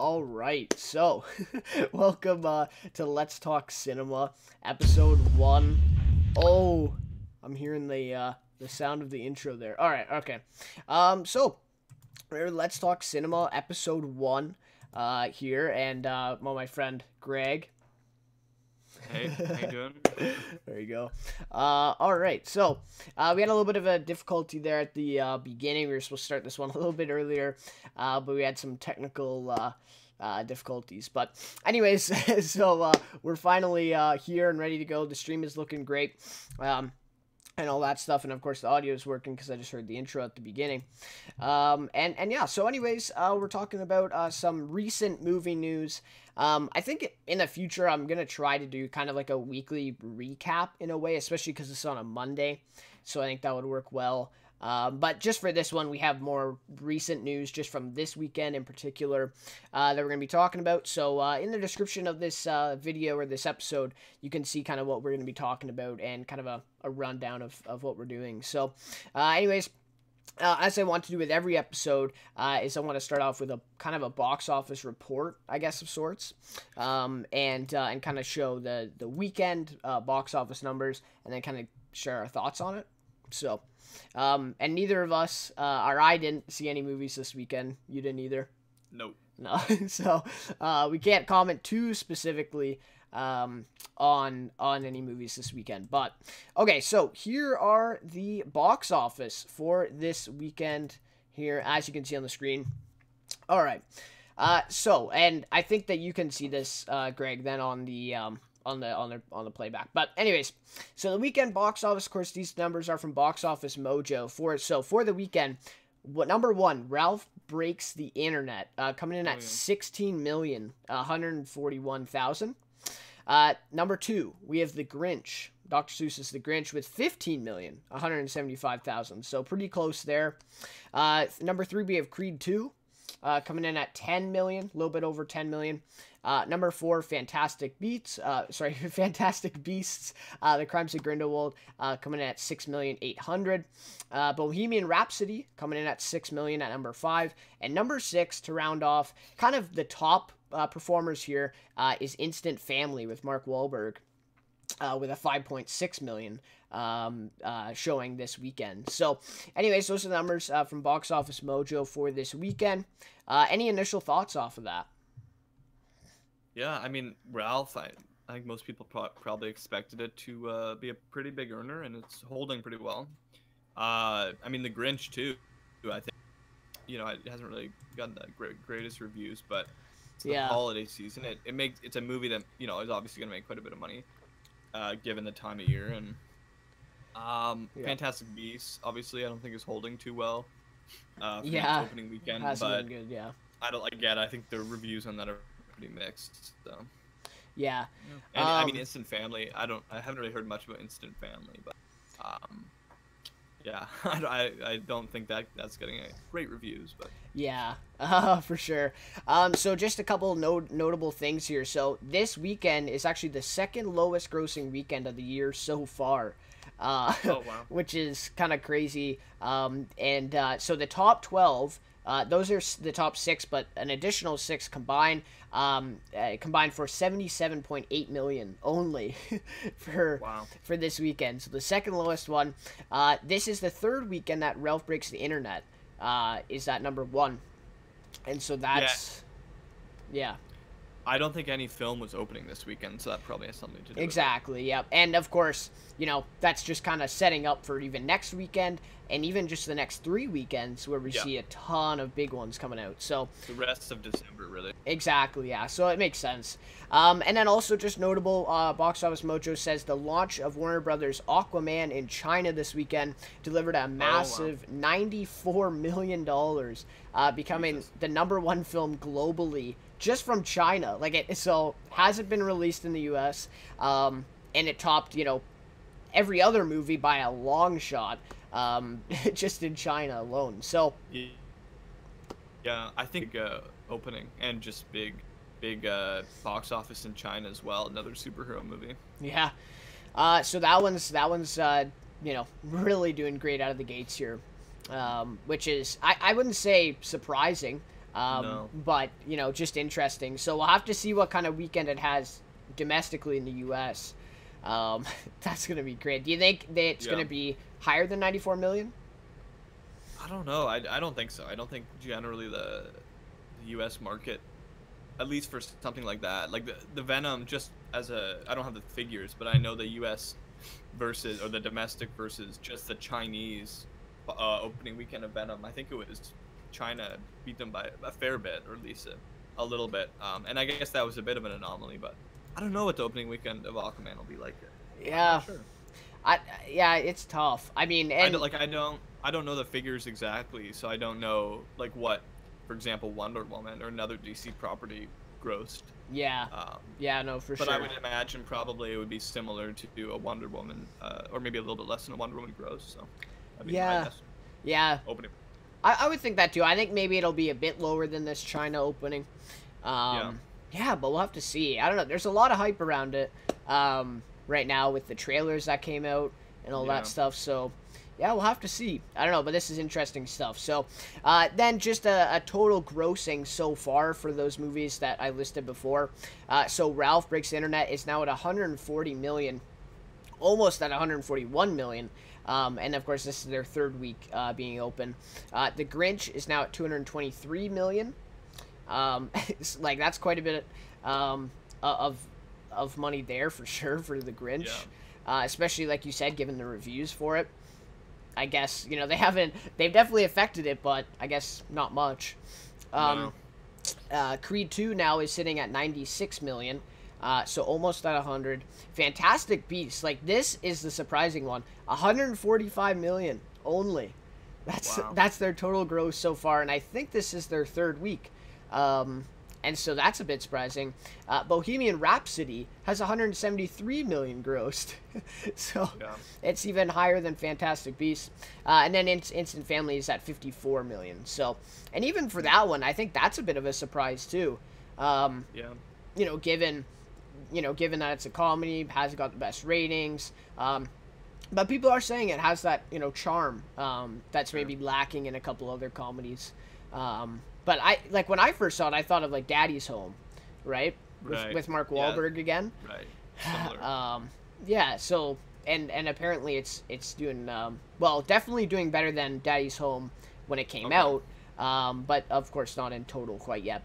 All right, so welcome to Let's Talk Cinema, episode 1. Oh, I'm hearing the sound of the intro there. All right, okay. So Let's Talk Cinema, episode 1, here, and my friend Greg. Hey, how you doing? There you go. All right, so we had a little bit of a difficulty there at the beginning. We were supposed to start this one a little bit earlier, but we had some technical difficulties. But anyways, so we're finally here and ready to go. The stream is looking great. And all that stuff, and of course the audio is working because I just heard the intro at the beginning. And yeah, so anyways, we're talking about some recent movie news. I think in the future I'm gonna try to do kind of like a weekly recap in a way, especially because it's on a Monday, so I think that would work well. But just for this one, we have more recent news just from this weekend in particular that we're going to be talking about. So in the description of this video or this episode, you can see kind of what we're going to be talking about and kind of a rundown of what we're doing. So anyways, as I want to do with every episode, is I want to start off with a kind of a box office report, I guess, of sorts, and kind of show the weekend box office numbers and then kind of share our thoughts on it. So, and neither of us, or I didn't see any movies this weekend. You didn't either? Nope. No. So, we can't comment too specifically, on any movies this weekend. But, okay, so here are the box office for this weekend here, as you can see on the screen. All right. So, and I think that you can see this, Greg, then on the, on the playback. But anyways, so the weekend box office, of course, these numbers are from Box Office Mojo. For the weekend, number 1, Ralph Breaks the Internet, coming in at 16,141,000. Number 2, we have The Grinch, Dr. Seuss's The Grinch, with 15,175,000. So pretty close there. Number 3, we have Creed 2, coming in at 10 million, a little bit over 10 million. Number 4, Fantastic Beasts, The Crimes of Grindelwald, coming in at 6,800,000. Bohemian Rhapsody coming in at 6 million at number 5, and number 6 to round off kind of the top performers here is Instant Family with Mark Wahlberg, with a 5.6 million showing this weekend. So anyways, those are the numbers from Box Office Mojo for this weekend. Any initial thoughts off of that? Yeah, I mean, Ralph, I think most people probably expected it to be a pretty big earner, and it's holding pretty well. I mean, The Grinch, too, I think, it hasn't really gotten the greatest reviews, but it's the holiday season. It's a movie that, is obviously going to make quite a bit of money, given the time of year. And Fantastic Beasts, obviously, I don't think is holding too well for its opening weekend. But been good, yeah. I think the reviews on that are pretty mixed. So yeah. And I mean, Instant Family, I haven't really heard much about Instant Family, but yeah, I don't think that's getting great reviews, but yeah, for sure. So just a couple notable things here. So this weekend is actually the second lowest grossing weekend of the year so far. Oh, wow. Which is kind of crazy. So the top 12, those are the top 6, but an additional 6 combined for 77.8 million only for this weekend. So the second lowest one. This is the third weekend that Ralph Breaks the Internet is at number 1, and so that's yeah. I don't think any film was opening this weekend, so that probably has something to do Exactly, with it. yeah. And of course, that's just kind of setting up for even next weekend and even just the next 3 weekends where we see a ton of big ones coming out. So the rest of December, really. Exactly, yeah. So it makes sense. And then also just notable, Box Office Mojo says the launch of Warner Brothers' Aquaman in China this weekend delivered a massive $94 million, becoming the number 1 film globally just from China. So hasn't been released in the U.S., and it topped, every other movie by a long shot, just in China alone. So yeah, I think opening and just big box office in China as well. Another superhero movie. Yeah. So that one's really doing great out of the gates here, which is I wouldn't say surprising. No. But, just interesting. So we'll have to see what kind of weekend it has domestically in the U.S. That's going to be great. Do you think that it's going to be higher than 94 million? I don't know. I don't think so. I don't think generally the U.S. market, at least for something like that, like the Venom, just as I don't have the figures, but I know the U.S. versus, or the domestic versus just the Chinese opening weekend of Venom. I think it was China beat them by a fair bit, or at least a little bit. And I guess that was a bit of an anomaly, but I don't know what the opening weekend of Aquaman will be like. Yeah. Sure. Yeah, it's tough. I mean, and I don't know the figures exactly, so I don't know like what, for example, Wonder Woman or another DC property grossed. Yeah. Yeah, no, for sure. But I would imagine probably it would be similar to a Wonder Woman, or maybe a little bit less than a Wonder Woman gross. So, yeah. Opening. I would think that too. I think maybe it'll be a bit lower than this China opening. Yeah, but we'll have to see. I don't know. There's a lot of hype around it right now with the trailers that came out and all that stuff. So, yeah, we'll have to see. I don't know, but this is interesting stuff. So, then just a total grossing so far for those movies that I listed before. So, Ralph Breaks the Internet is now at 140 million, almost at 141 million. And, of course, this is their third week being open. The Grinch is now at 223 million. Like, that's quite a bit of money there for sure for the Grinch. Especially, like you said, given the reviews for it. I guess, they've definitely affected it, but I guess not much. No. Creed 2 now is sitting at 96 million, so almost at 100. Fantastic Beasts, like, this is the surprising one, 145 million only. That's their total gross so far, and I think this is their third week. And so that's a bit surprising. Bohemian Rhapsody has 173 million grossed. So it's even higher than Fantastic Beasts. And then Instant Family is at 54 million. So, and even for that one, I think that's a bit of a surprise too. Given that it's a comedy, hasn't got the best ratings. But people are saying it has that, charm that's maybe lacking in a couple other comedies. But when I first saw it, I thought of like Daddy's Home, right? With Mark Wahlberg again. Right. Similar. Yeah. So and apparently it's doing definitely doing better than Daddy's Home when it came out. But of course not in total quite yet.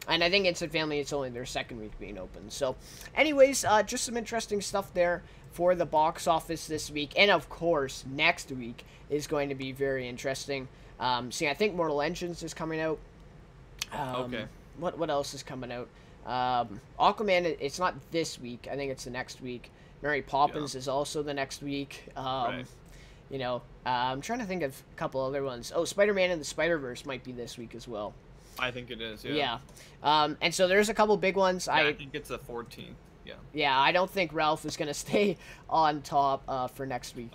And I think Instant Family, it's only their second week being open. So, anyways, just some interesting stuff there for the box office this week, and of course next week is going to be very interesting. I think Mortal Engines is coming out. What else is coming out? Aquaman, it's not this week. I think it's the next week. Mary Poppins is also the next week. I'm trying to think of a couple other ones. Oh, Spider-Man and the Spider-Verse might be this week as well. I think it is, yeah. And so there's a couple big ones. I think it's the 14th, yeah. Yeah, I don't think Ralph is going to stay on top for next week.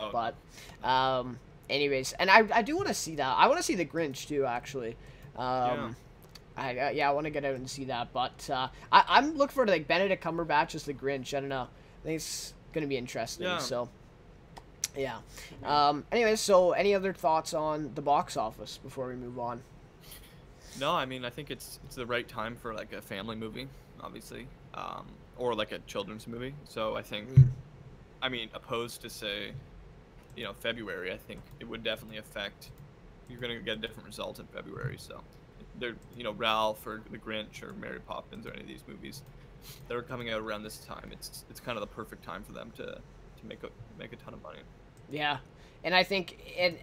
Anyways, and I do want to see that. I want to see the Grinch too, actually. I want to get out and see that. But I'm looking forward to like Benedict Cumberbatch as the Grinch. I don't know. I think it's going to be interesting. Yeah. So, yeah. Anyways, so any other thoughts on the box office before we move on? No, I mean, I think it's the right time for like a family movie, obviously, or like a children's movie. So I think, opposed to say, February, I think it would definitely affect. You're gonna get a different result in February. So, Ralph or the Grinch or Mary Poppins or any of these movies that are coming out around this time. It's kind of the perfect time for them to make a ton of money. Yeah, and I think and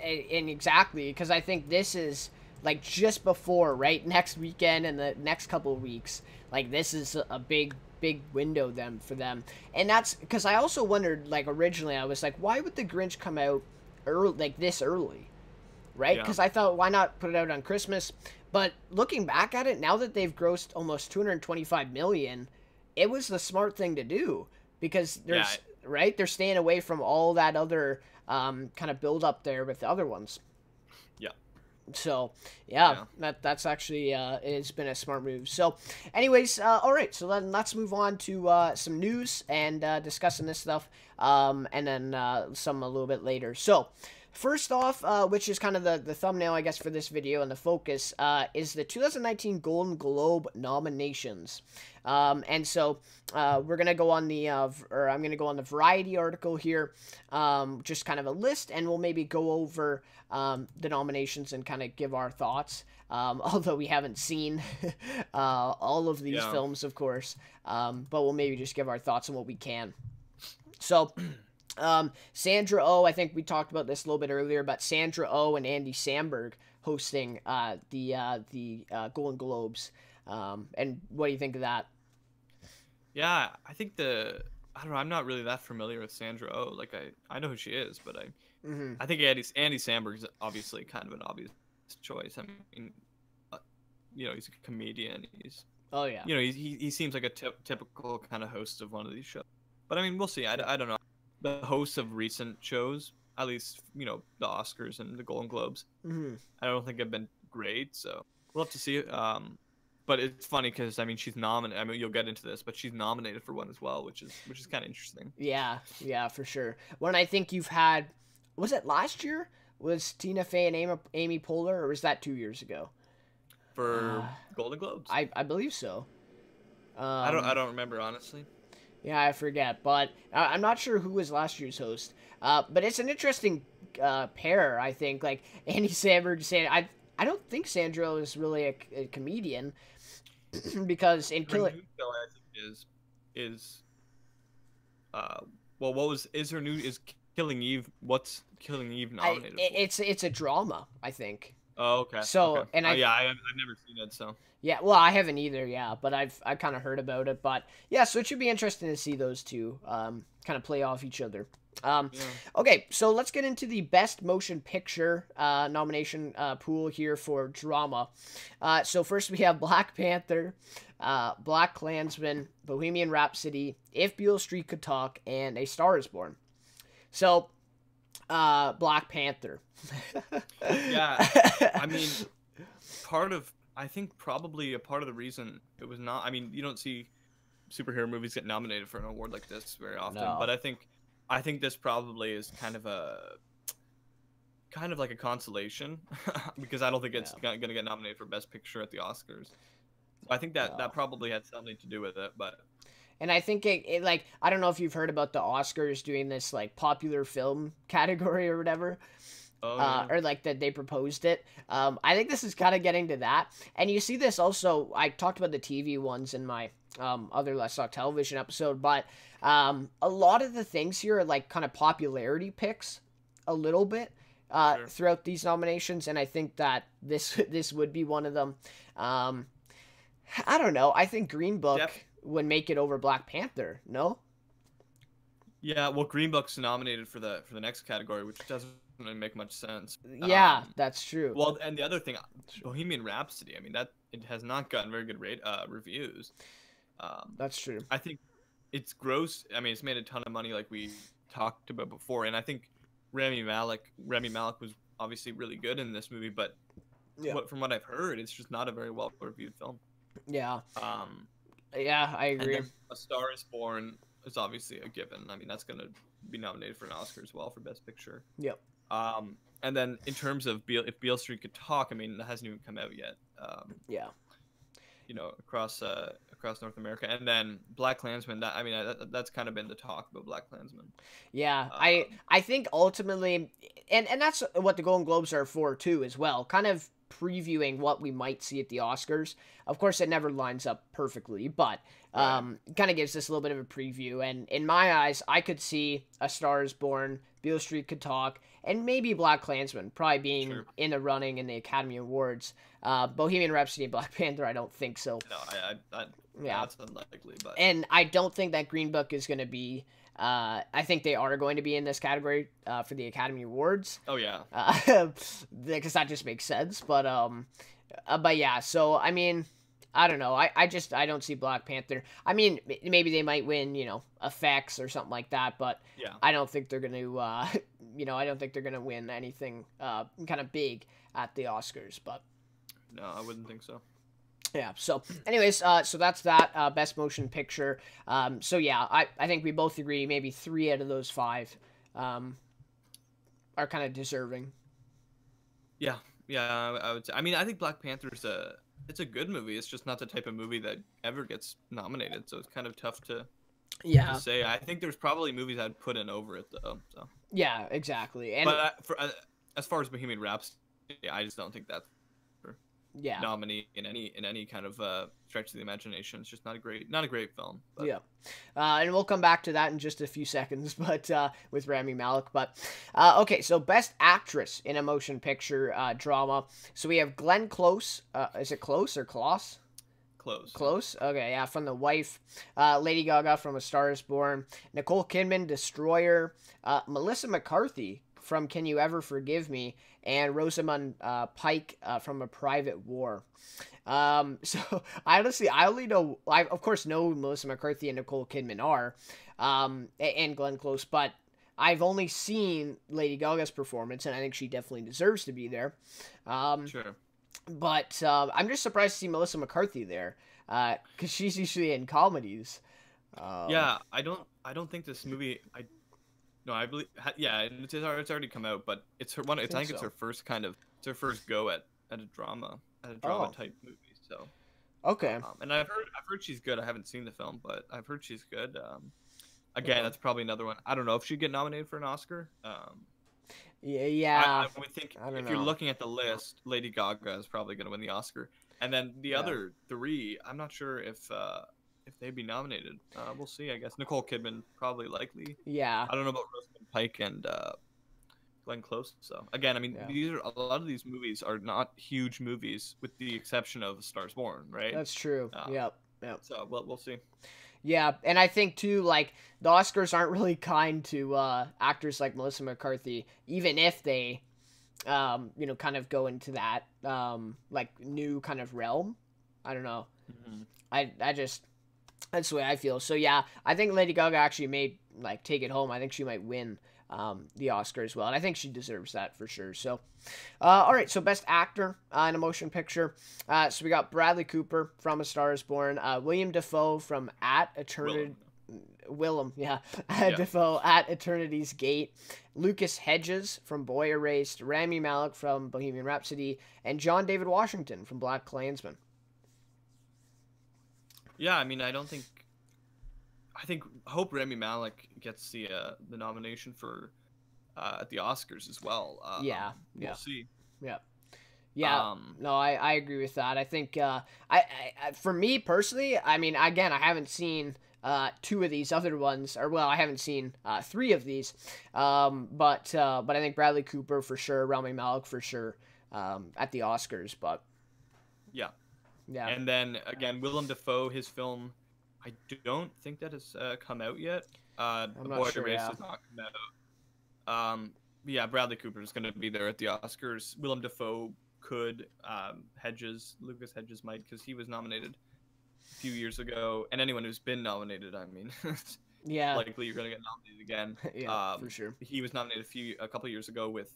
exactly because I think this is like just before next weekend and the next couple of weeks. Like this is a big window for them, and that's because I also wondered, like, originally I was like, why would the Grinch come out this early, right? Because I thought, why not put it out on Christmas? But looking back at it now that they've grossed almost 225 million, it was the smart thing to do because they're staying away from all that other kind of build up there with the other ones. So, that's actually, it's been a smart move. So, anyways, all right, so then let's move on to some news and discussing this stuff, and then some a little bit later. So, first off, which is kind of the thumbnail, I guess, for this video and the focus, is the 2019 Golden Globe nominations. And so we're going to go on the, or I'm going to go on the Variety article here, just kind of a list, and we'll maybe go over the nominations and kind of give our thoughts. Although we haven't seen all of these films, of course, but we'll maybe just give our thoughts on what we can. So, Sandra Oh, I think we talked about this a little bit earlier, but Sandra Oh and Andy Samberg hosting the Golden Globes. And what do you think of that? Yeah, I think I don't know, I'm not really that familiar with Sandra Oh. Like, I know who she is, but I think Andy Samberg is obviously kind of an obvious choice. I mean, he's a comedian. Oh yeah. He seems like a typical kind of host of one of these shows. But I mean, we'll see. I don't know. The hosts of recent shows, at least the Oscars and the Golden Globes, I don't think have been great. So we'll have to see. But it's funny because I mean she's nominated. I mean you'll get into this, but she's nominated for one as well, which is kind of interesting. Yeah, for sure. When I think you've had, was it last year? Was Tina Fey and Amy Poehler, or was that 2 years ago? For Golden Globes, I believe so. I don't remember honestly. Yeah, I forget, but I'm not sure who was last year's host. But it's an interesting pair, I think. Like Andy Samberg saying, I don't think Sandra is really a comedian because in Killer, I think is well, is Killing Eve? What's Killing Eve nominated? It's a drama, I think. Oh, okay. So okay. and I've never seen it, so. Yeah, well, I haven't either, yeah, but I've kind of heard about it, but yeah, so it should be interesting to see those two kind of play off each other. Okay, so let's get into the Best Motion Picture nomination pool here for drama. So first we have Black Panther, Black Klansman, Bohemian Rhapsody, If Beale Street Could Talk, and A Star Is Born. So, Black Panther. Yeah, I mean, I think probably a part of the reason it was not. I mean, you don't see superhero movies get nominated for an award like this very often, but I think this probably is kind of like a consolation because I don't think it's going to get nominated for Best Picture at the Oscars. I think that probably had something to do with it, but. And I think it like, I don't know if you've heard about the Oscars doing this like popular film category or whatever. Or like that they proposed it. I think this is kind of getting to that. And you see this also, I talked about the TV ones in my other Let's Talk Television episode, but a lot of the things here are like kind of popularity picks a little bit throughout these nominations. And I think that this would be one of them. I don't know. I think Green Book would make it over Black Panther. No? Yeah, well, Green Book's nominated for the next category, which doesn't really make much sense. Yeah, that's true. Well, and the other thing, Bohemian Rhapsody, I mean, it has not gotten very good reviews. That's true. I think it's gross. I mean, it's made a ton of money, like we talked about before, and I think Rami Malek was obviously really good in this movie, but from what I've heard, it's just not a very well reviewed film. Yeah. Yeah, I agree. And then A Star Is Born is obviously a given. I mean, that's going to be nominated for an Oscar as well for Best Picture. Yep. And then in terms of if Beale Street Could Talk, I mean, that hasn't even come out yet. Across North America, and then Black Klansman. That's kind of been the talk about Black Klansman. Yeah, I think ultimately, and that's what the Golden Globes are for too, as well. Kind of previewing what we might see at the Oscars. Of course, it never lines up perfectly, but kind of gives us a little bit of a preview. And in my eyes, I could see A Star Is Born, Beale Street Could Talk, and maybe Black Klansman probably being in the running in the Academy Awards. Bohemian Rhapsody and Black Panther, I don't think so. No, that's unlikely. But and I don't think that Green Book is going to be. I think they are going to be in this category for the Academy Awards. Oh yeah, because that just makes sense. But yeah. So I mean, I don't know. I don't see Black Panther. I mean, maybe they might win, effects or something like that. But I don't think they're going to. I don't think they're going to win anything kind of big at the Oscars. But no, I wouldn't think so. Yeah, so anyways, so that's that, Best Motion Picture. So yeah, I think we both agree maybe 3 out of those 5 are kind of deserving. Yeah, yeah, I would say. I mean, I think Black Panther's it's a good movie. It's just not the type of movie that ever gets nominated, so it's kind of tough to Yeah. say. I think there's probably movies I'd put in over it though. So. Yeah, exactly. And But as far as Bohemian Rhapsody, I just don't think that's yeah. nominee in any kind of stretch of the imagination. It's just not a great film. But. Yeah. And we'll come back to that in just a few seconds, but with Rami Malek. But okay, so Best Actress in a Motion Picture Drama. So we have Glenn Close. Is it Close or Close? Close. Close? Okay, yeah, from The Wife. Lady Gaga from A Star is Born. Nicole Kidman, Destroyer. Melissa McCarthy from Can You Ever Forgive Me? And Rosamund Pike from A Private War. So I only know, I of course know Melissa McCarthy and Nicole Kidman are, and Glenn Close, but I've only seen Lady Gaga's performance, and I think she definitely deserves to be there. Sure. But I'm just surprised to see Melissa McCarthy there, because she's usually in comedies. Yeah, I don't think this movie. I believe. Yeah, it's already come out, but it's her one. I think it's her first it's her first go at a drama type movie. So. Okay. And I've heard she's good. I haven't seen the film, but I've heard she's good. Again, that's probably another one. I don't know if she'd get nominated for an Oscar. Yeah. I would think if you're looking at the list, Lady Gaga is probably going to win the Oscar, and then the other three, I'm not sure if they'd be nominated. We'll see. I guess Nicole Kidman probably likely. Yeah. I don't know about Rosamund Pike and Glenn Close. So again, I mean, a lot of these movies are not huge movies, with the exception of A Star is Born, right? That's true. Yep. So we'll see. Yeah, and I think too, like, the Oscars aren't really kind to actors like Melissa McCarthy, even if they, kind of go into that like new kind of realm. I don't know. Mm-hmm. I just, that's the way I feel. So yeah, I think Lady Gaga actually may like take it home. I think she might win the Oscar as well, and I think she deserves that for sure. So all right, so Best Actor in a Motion Picture. So we got Bradley Cooper from A Star is Born, William Dafoe from At Eternity, Dafoe at Eternity's Gate, Lucas Hedges from Boy Erased, Rami Malek from Bohemian Rhapsody, and John David Washington from Black Klansman. Yeah, I mean, I hope Rami Malek gets the nomination for at the Oscars as well. We'll see. Yeah. Yeah. No, I agree with that. I think I for me personally, I mean, again, I haven't seen two of these other ones, or well, I haven't seen three of these. But I think Bradley Cooper for sure, Rami Malek for sure at the Oscars. But yeah. Yeah. And then again, Willem Dafoe, his film, I don't think that has come out yet. The Boy Erased has not come out. Yeah, Bradley Cooper is going to be there at the Oscars. Willem Dafoe could. Lucas Hedges might, because he was nominated a few years ago. And anyone who's been nominated, I mean, yeah, likely you're going to get nominated again. Yeah, for sure. He was nominated a couple years ago with.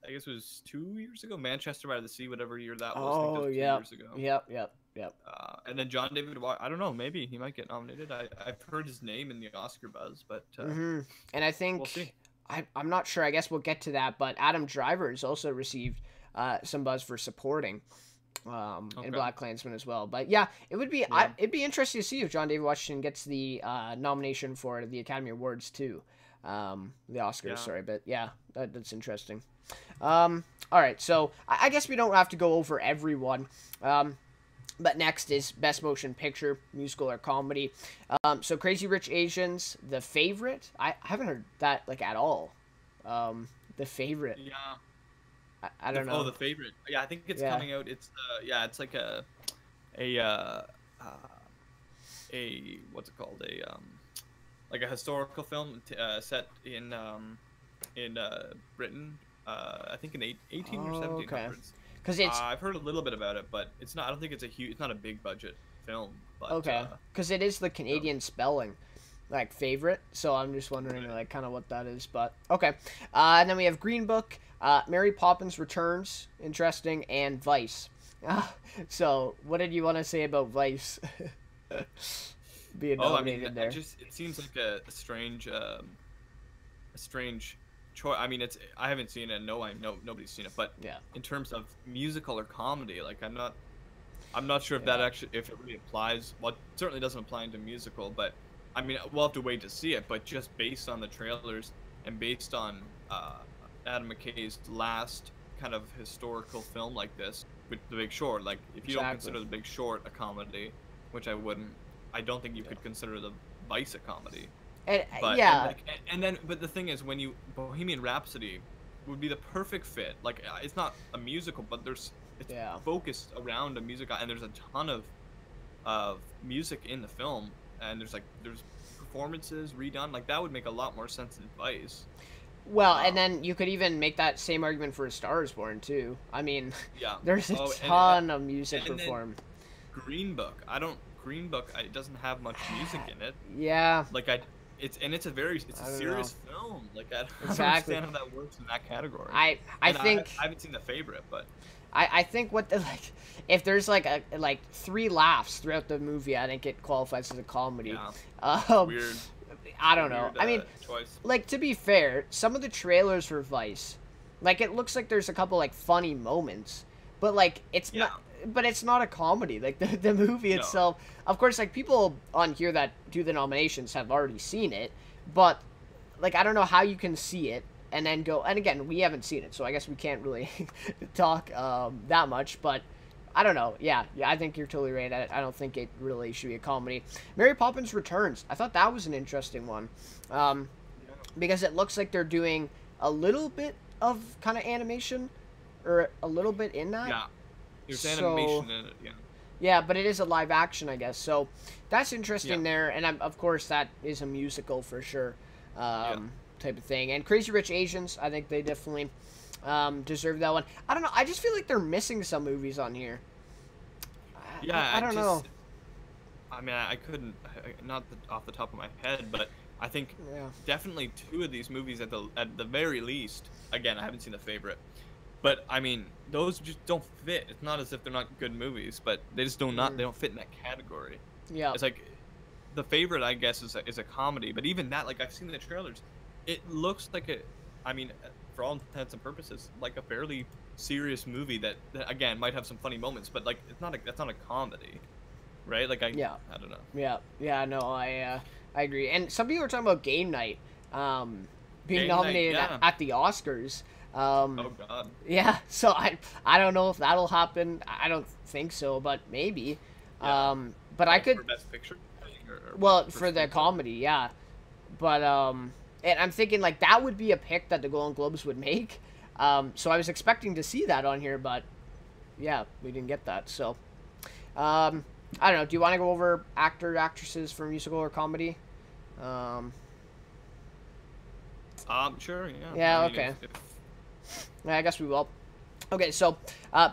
I guess it was 2 years ago, Manchester by the Sea, whatever year that was. I think that was 2 years ago. Yep. And then John David, I don't know, maybe he might get nominated. I've heard his name in the Oscar buzz, but and I think we'll see. I'm not sure. I guess we'll get to that, but Adam Driver has also received some buzz for supporting in Black Klansman as well. But yeah, it would be it'd be interesting to see if John David Washington gets the nomination for the Academy Awards too, the Oscars. Sorry, but yeah, that's interesting. All right, so I guess we don't have to go over everyone. But next is Best Motion Picture, Musical or Comedy. So Crazy Rich Asians, The Favorite. I haven't heard that like at all. The Favorite. Yeah. I don't know. Oh, The Favorite. Yeah, I think it's coming out. It's it's like a what's it called? Like a historical film set in Britain. I think in 18 or 1700s. Okay. Because I've heard a little bit about it, but it's not. I don't think it's not a big budget film. But, okay. Because it is the Canadian spelling, like favorite. So I'm just wondering like kind of what that is. But okay. And then we have Green Book, Mary Poppins Returns, interesting, and Vice. So what did you want to say about Vice being nominated there? It seems like a strange choice. I mean, I haven't seen it. No, I know nobody's seen it. But Yeah. in terms of musical or comedy, like I'm not sure if Yeah. that actually if it really applies. Well, it certainly doesn't apply into musical, but I mean, we'll have to wait to see it. But just based on the trailers and based on Adam McKay's last kind of historical film like this, with The Big Short, like if you don't consider The Big Short a comedy, which I wouldn't, I don't think you could consider The Vice a comedy. And But yeah, and then but the thing is, when you Bohemian Rhapsody would be the perfect fit. Like it's not a musical, but it's focused around a musical, and there's a ton of music in the film, and there's performances redone. Like that would make a lot more sense than Vice. well, and then you could even make that same argument for A Star Is Born too. I mean, Yeah. there's a ton of music performed. Green Book. Green Book. It doesn't have much music in it. Yeah. Like it's a serious film. Like I don't understand how that works in that category. I think I haven't seen The Favorite, but I think if there's like 3 laughs throughout the movie, I think it qualifies as a comedy. Yeah. Weird. I don't know. I mean, choice. Like, to be fair, some of the trailers for Vice, like, it looks like there's a couple like funny moments, but like it's not. But it's not a comedy. Like the movie itself, of course, like people on here that do the nominations have already seen it, but like I don't know how you can see it and then go. And again, we haven't seen it, so I guess we can't really talk that much. But I don't know. Yeah, I think you're totally right. I don't think it really should be a comedy. Mary Poppins Returns. I thought that was an interesting one, because it looks like they're doing a little bit of kind of animation, or a little bit in that. Yeah. There's animation in it, yeah. Yeah, but it is a live action, I guess. So that's interesting there, and of course that is a musical for sure, type of thing. And Crazy Rich Asians, I think they definitely deserve that one. I don't know. I just feel like they're missing some movies on here. Yeah, I don't know. I mean, I couldn't, not off the top of my head, but I think definitely 2 of these movies at the very least. Again, I haven't seen The Favorite. But I mean, those just don't fit. It's not as if they're not good movies, but they just they don't fit in that category. Yeah. It's like The Favorite, I guess, is a comedy, but even that, like I've seen the trailers, it looks like I mean, for all intents and purposes, like a fairly serious movie that again might have some funny moments, but like that's not a comedy, right? Like I don't know. Yeah. No, I agree. And some people are talking about Game Night, being nominated at the Oscars. Oh God. Yeah, so I don't know if that'll happen. I don't think so, but maybe. Yeah. But I could. For Best Picture. Well, for the comedy, yeah. But and I'm thinking like that would be a pick that the Golden Globes would make. So I was expecting to see that on here, but yeah, we didn't get that. So I don't know. Do you want to go over actresses for musical or comedy? Sure. Yeah. Yeah. Okay. I guess we will. Okay, so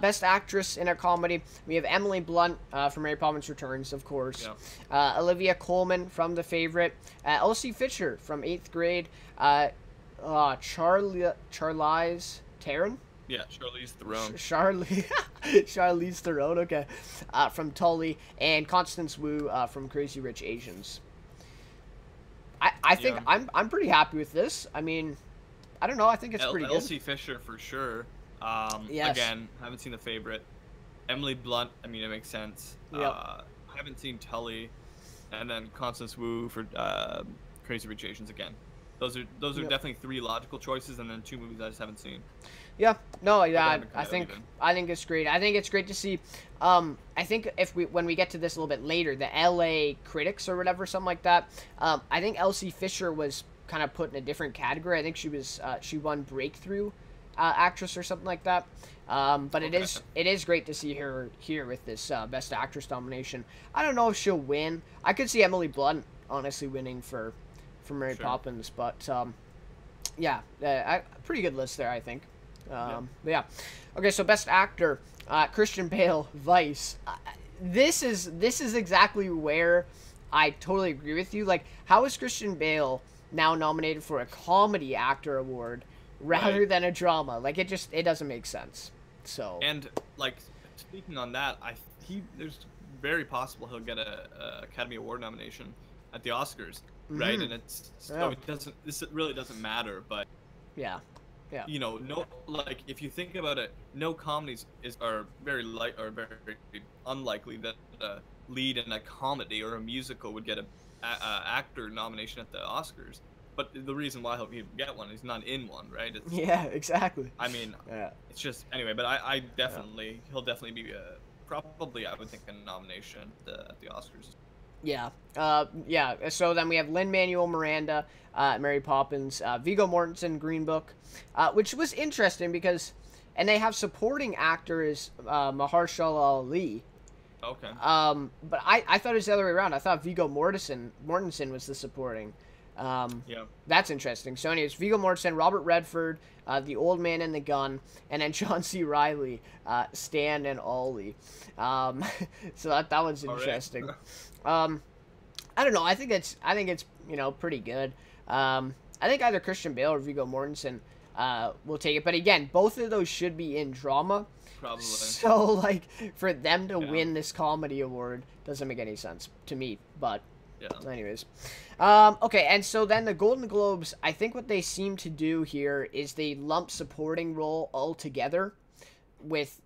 Best Actress in a Comedy, we have Emily Blunt from Mary Poppins Returns, of course. Yeah. Olivia Colman from The Favorite. Elsie Fisher from 8th Grade. Charlize Theron? Yeah, Charlize Theron. Charlize Theron, okay. From Tully. And Constance Wu from Crazy Rich Asians. I think I'm pretty happy with this. I mean, I don't know. I think it's pretty good. Elsie Fisher for sure. Yes. Again, haven't seen The Favorite. Emily Blunt. I mean, it makes sense. Yep. Haven't seen Tully, and then Constance Wu for Crazy Rich Asians again. Those are definitely 3 logical choices, and then 2 movies I just haven't seen. Yeah. No. Yeah. I think it's great. I think it's great to see. I think when we get to this a little bit later, the LA critics or whatever, something like that. I think Elsie Fisher was kind of put in a different category. I think she won breakthrough actress or something like that. But it is great to see her here with this Best Actress nomination. I don't know if she'll win. I could see Emily Blunt honestly winning for Mary Poppins, but pretty good list there, I think. But yeah. Okay, so Best Actor, Christian Bale, Vice. This is exactly where I totally agree with you. Like, how is Christian Bale now nominated for a comedy actor award rather than a drama? Like, it doesn't make sense. So, and like, speaking on that, there's very possible he'll get a Academy Award nomination at the Oscars, right? And it really doesn't matter, but Yeah. Yeah. You know, no, like if you think about it, no comedies are very light or very unlikely that a lead in a comedy or a musical would get a actor nomination at the Oscars. But the reason why he'll get one, he's not in one, right? It's, Yeah, exactly. I mean, Yeah. it's just anyway. But I Yeah. definitely, he'll definitely be probably, I would think, a nomination at the Oscars. Yeah. Yeah. So then we have Lin-Manuel Miranda, Mary Poppins, Viggo Mortensen, Green Book, which was interesting because, and they have supporting actors, Mahershala Ali. Okay. But I thought it was the other way around. I thought Viggo Mortensen was the supporting. Yeah. That's interesting. So anyways, Viggo Mortensen, Robert Redford, The Old Man and the Gun, and then John C. Reilly, Stan and Ollie. So that was interesting. I don't know. I think it's pretty good. I think either Christian Bale or Viggo Mortensen will take it. But again, both of those should be in drama. Probably. So like for them to win this comedy award doesn't make any sense to me. But yeah. Anyways, okay. And so then the Golden Globes, I think what they seem to do here is they lump supporting role all together with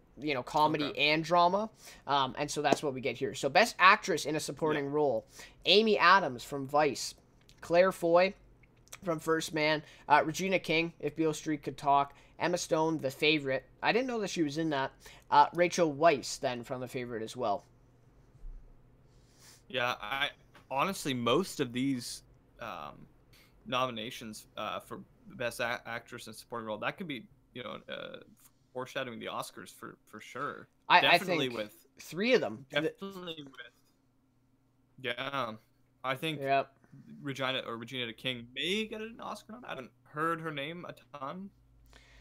comedy and drama, and so that's what we get here. So best actress in a supporting role: Amy Adams from Vice, Claire Foy from First Man, Regina King, If Beale Street Could Talk, Emma Stone, The Favorite. I didn't know that she was in that. Rachel Weisz then from The Favorite as well. Yeah, I honestly, most of these nominations for best actress in supporting role, that could be foreshadowing the Oscars for sure. I think with 3 of them. Definitely with. Yeah, I think Regina King may get an Oscar. I haven't heard her name a ton,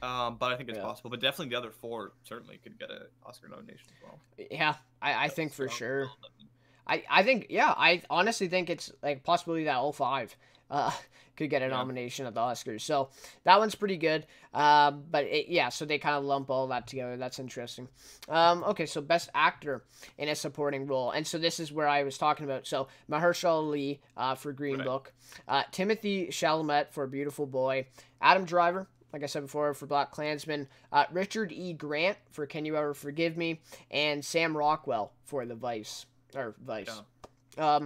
but I think it's possible. But definitely the other 4 certainly could get an Oscar nomination as well. Yeah, I think for sure. I think, I honestly think it's like possibility that all 5 could get a nomination at the Oscars. So that one's pretty good. But so they kind of lump all that together. That's interesting. Okay, so best actor in a supporting role. And so this is where I was talking about. So Mahershala Ali for Green Book, Timothy Chalamet for Beautiful Boy, Adam Driver, like I said before, for Black Klansman, Richard E. Grant for Can You Ever Forgive Me, and Sam Rockwell for The Vice. Yeah.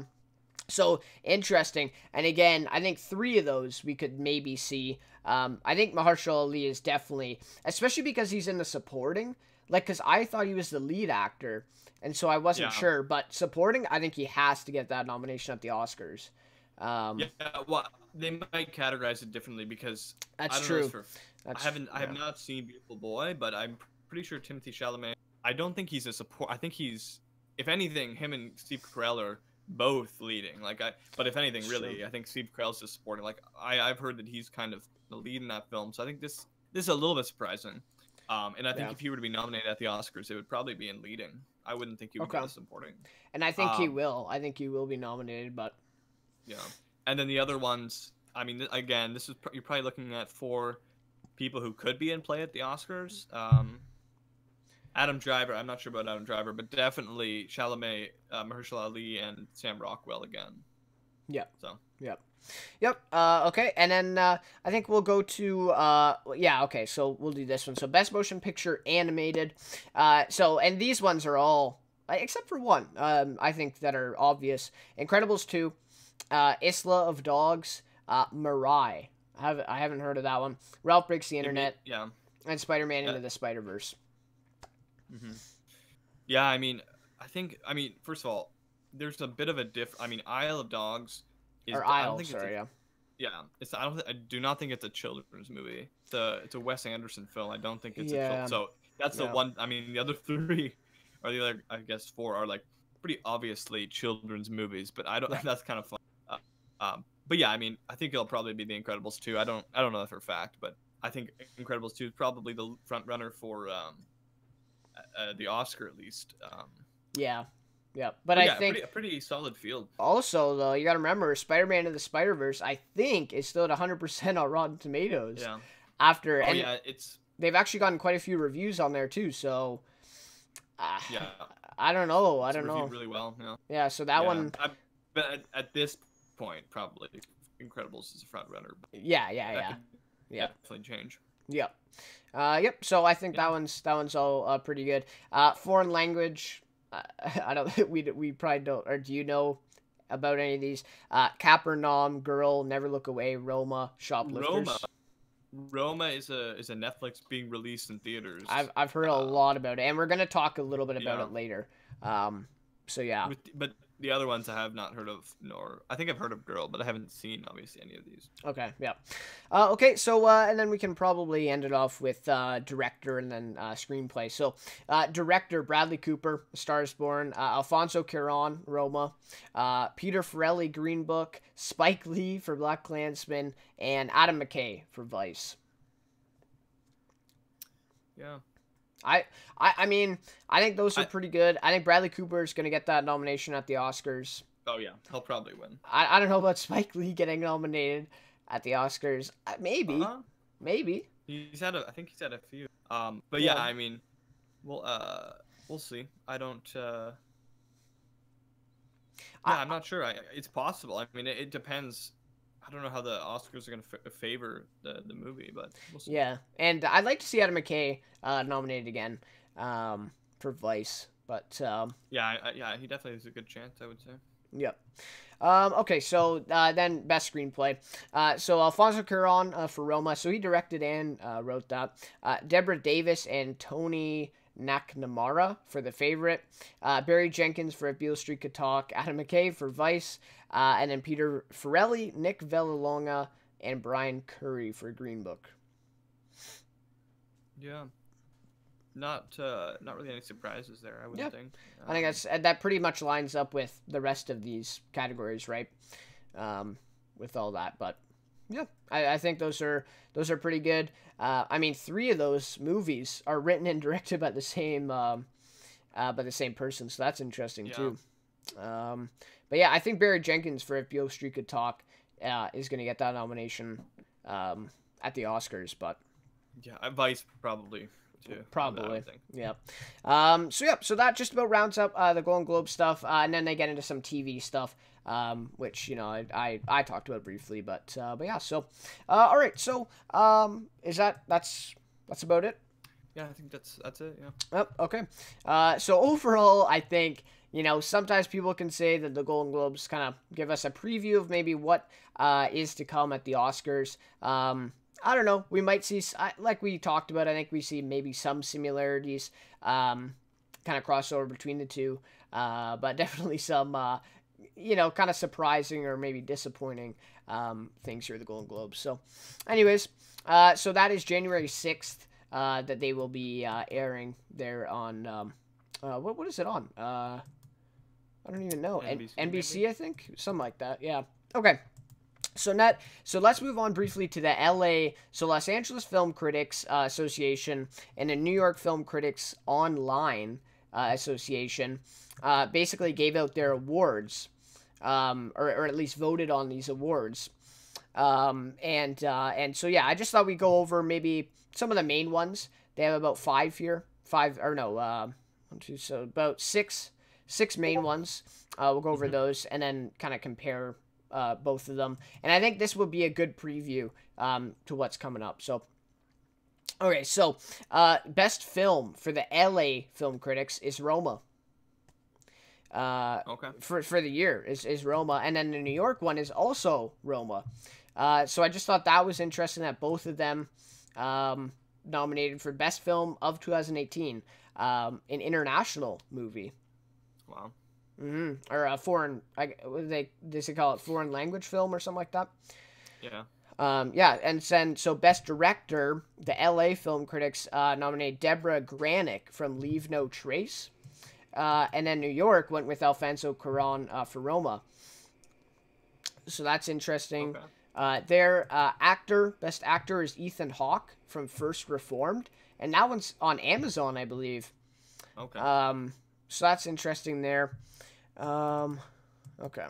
So interesting. And again, I think 3 of those we could maybe see. I think Mahershala Ali is definitely, especially because he's in the supporting, because I thought he was the lead actor, and so I wasn't sure. But supporting, I think he has to get that nomination at the Oscars. Well, they might categorize it differently because that's true. I have not seen Beautiful Boy, but I'm pretty sure Timothy Chalamet. I don't think he's a support. I think he's, if anything, him and Steve Carell are both leading. But if anything, really, I think Steve Carell's just supporting. I've heard that he's kind of the lead in that film, so I think this is a little bit surprising. And I think if he were to be nominated at the Oscars, it would probably be in leading. I wouldn't think he would be supporting. And I think he will. I think he will be nominated, but yeah. And then the other ones, I mean, again, you're probably looking at 4 people who could be in play at the Oscars. Adam Driver, I'm not sure about Adam Driver, but definitely Chalamet, Mahershala Ali, and Sam Rockwell again. Yeah. So. Yep. Okay, and then I think we'll go to okay. So we'll do this one. So best motion picture animated. And these ones are all except for one. I think that are obvious. Incredibles 2, Isla of Dogs, Mirai. I haven't heard of that one. Ralph Breaks the Internet. Yeah. And Spider-Man Into the Spider-Verse. Mm-hmm. Yeah, I mean, first of all, there's a bit of a Isle of Dogs is. Or Isle, sorry, yeah. Yeah, I do not think it's a children's movie. It's a Wes Anderson film. I don't think it's a film. So that's the one. I mean, the other 3, or the other, I guess 4, are pretty obviously children's movies. But I don't. Yeah. That's kind of fun. But yeah, I mean, I think it'll probably be The Incredibles 2. I don't know that for a fact, but I think Incredibles 2 is probably the front runner for the Oscar at least. Yeah. But I think a pretty solid field. Also, though, you got to remember Spider-Man Into the Spider-Verse, I think, is still at 100% on Rotten Tomatoes. Yeah. They've actually gotten quite a few reviews on there too. So. I don't know. I don't know. Really well. Yeah. Yeah. So that one. But at this point, probably Incredibles is a front runner. Yeah. Yeah. definitely change. Yep. Yep. So I think that one's all pretty good. Foreign language. I don't. We probably don't. Or do you know about any of these? Capernaum, Girl, Never Look Away, Roma, Shoplifters. Roma is a Netflix being released in theaters. I've heard a lot about it, and we're gonna talk a little bit about it later. So yeah. But the other ones I have not heard of, nor I think I've heard of Girl, but I haven't seen obviously any of these. Okay, yeah. Okay, so and then we can probably end it off with director and then screenplay. So director Bradley Cooper, A Star Is Born, Alfonso Cuarón, Roma, Peter Farrelly, Green Book, Spike Lee for BlacKkKlansman, and Adam McKay for Vice. Yeah. I mean, I think those are pretty good. I think Bradley Cooper is going to get that nomination at the Oscars. Oh, yeah. He'll probably win. I don't know about Spike Lee getting nominated at the Oscars. Maybe. Maybe. I think he's had a few. But yeah, I mean, we'll see. I don't, I'm not sure. It's possible. I mean, it depends. I don't know how the Oscars are going to favor the movie, but we'll see. Yeah, and I'd like to see Adam McKay nominated again for Vice, but yeah, he definitely has a good chance, I would say. Yep. Okay, so then best screenplay. So Alfonso Cuarón for Roma. So he directed and wrote that. Deborah Davis and Tony McNamara for The Favorite. Barry Jenkins for If Beale Street Could Talk. Adam McKay for Vice. And then Peter Farrelly, Nick Vallelonga, and Brian Curry for Green Book. Yeah. Not really any surprises there, I wouldn't think. I think that pretty much lines up with the rest of these categories, right? With all that, but yeah, I think those are pretty good. I mean, 3 of those movies are written and directed by the same person, so that's interesting too. But yeah, I think Barry Jenkins for If Beale Street Could Talk is going to get that nomination at the Oscars, but yeah, Vice probably. Probably, yeah. So that just about rounds up the Golden Globe stuff, and then they get into some TV stuff, which I talked about briefly, but yeah. So, all right. So, that's about it? Yeah, I think that's it. Yeah. Oh, okay. So overall, I think sometimes people can say that the Golden Globes kind of give us a preview of maybe what is to come at the Oscars. I don't know. We might see, like we talked about, I think we see maybe some similarities, kind of crossover between the two, but definitely some, kind of surprising or maybe disappointing things here at the Golden Globes. So, anyways, so that is January 6th that they will be airing there on, what is it on? I don't even know. NBC, I think? Something like that, yeah. Okay. So let's move on briefly to the Los Angeles Film Critics Association and the New York Film Critics Online Association basically gave out their awards, or at least voted on these awards. And so yeah, I just thought we'd go over maybe some of the main ones. They have about 5 here. 5 or no, 1, 2, so about six main ones. We'll go over those and then kind of compare both of them, and I think this will be a good preview to what's coming up. So, okay, so best film for the LA Film Critics is Roma. Okay. For the year is Roma, and then the New York one is also Roma. So I just thought that was interesting that both of them nominated for best film of 2018, an international movie. Wow. Mm-hmm. Or a foreign, they call it foreign language film or something like that. Yeah. Yeah, and then so best director, the LA Film Critics nominated Deborah Granick from Leave No Trace, and then New York went with Alfonso Cuarón for Roma. So that's interesting. Okay. Their best actor is Ethan Hawke from First Reformed, and that one's on Amazon, I believe. Okay. So that's interesting there. Okay.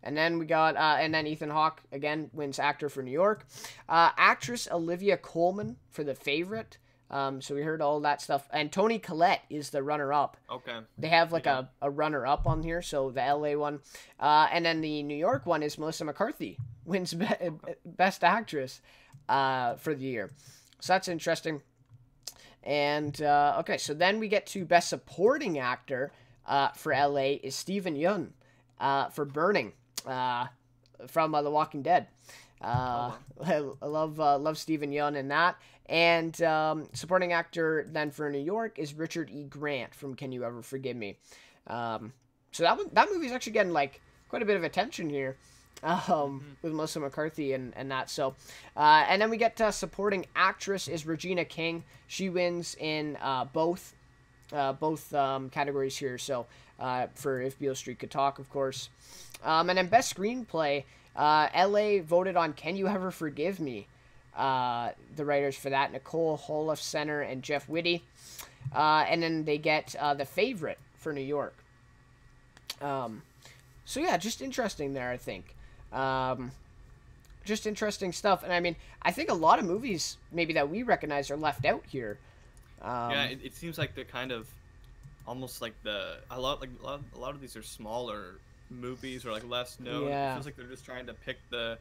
And then we got, and then Ethan Hawke, again, wins actor for New York. Actress Olivia Colman for The Favorite. So we heard all that stuff. And Toni Collette is the runner-up. Okay. They have, like, a runner-up on here, so the LA one. And then the New York one is Melissa McCarthy, wins Best Actress. for the year. So that's interesting. And okay, so then we get to Best Supporting Actor for LA is Steven Yeun for Burning from The Walking Dead. I love Steven Yeun in that. And supporting actor then for New York is Richard E. Grant from Can You Ever Forgive Me? So that movie's actually getting like quite a bit of attention here with Melissa McCarthy and that. So and then we get supporting actress is Regina King. She wins in both categories here. So for If Beale Street Could Talk, of course. And then best screenplay, LA voted on Can You Ever Forgive Me? The writers for that, Nicole Holofcener and Jeff Whitty. And then they get The Favorite for New York. So yeah, just interesting there, I think. Just interesting stuff. And I mean, I think a lot of movies maybe that we recognize are left out here. Yeah, it seems like they're kind of almost like a lot of these are smaller movies or like less known. Yeah. It feels like they're just trying to pick the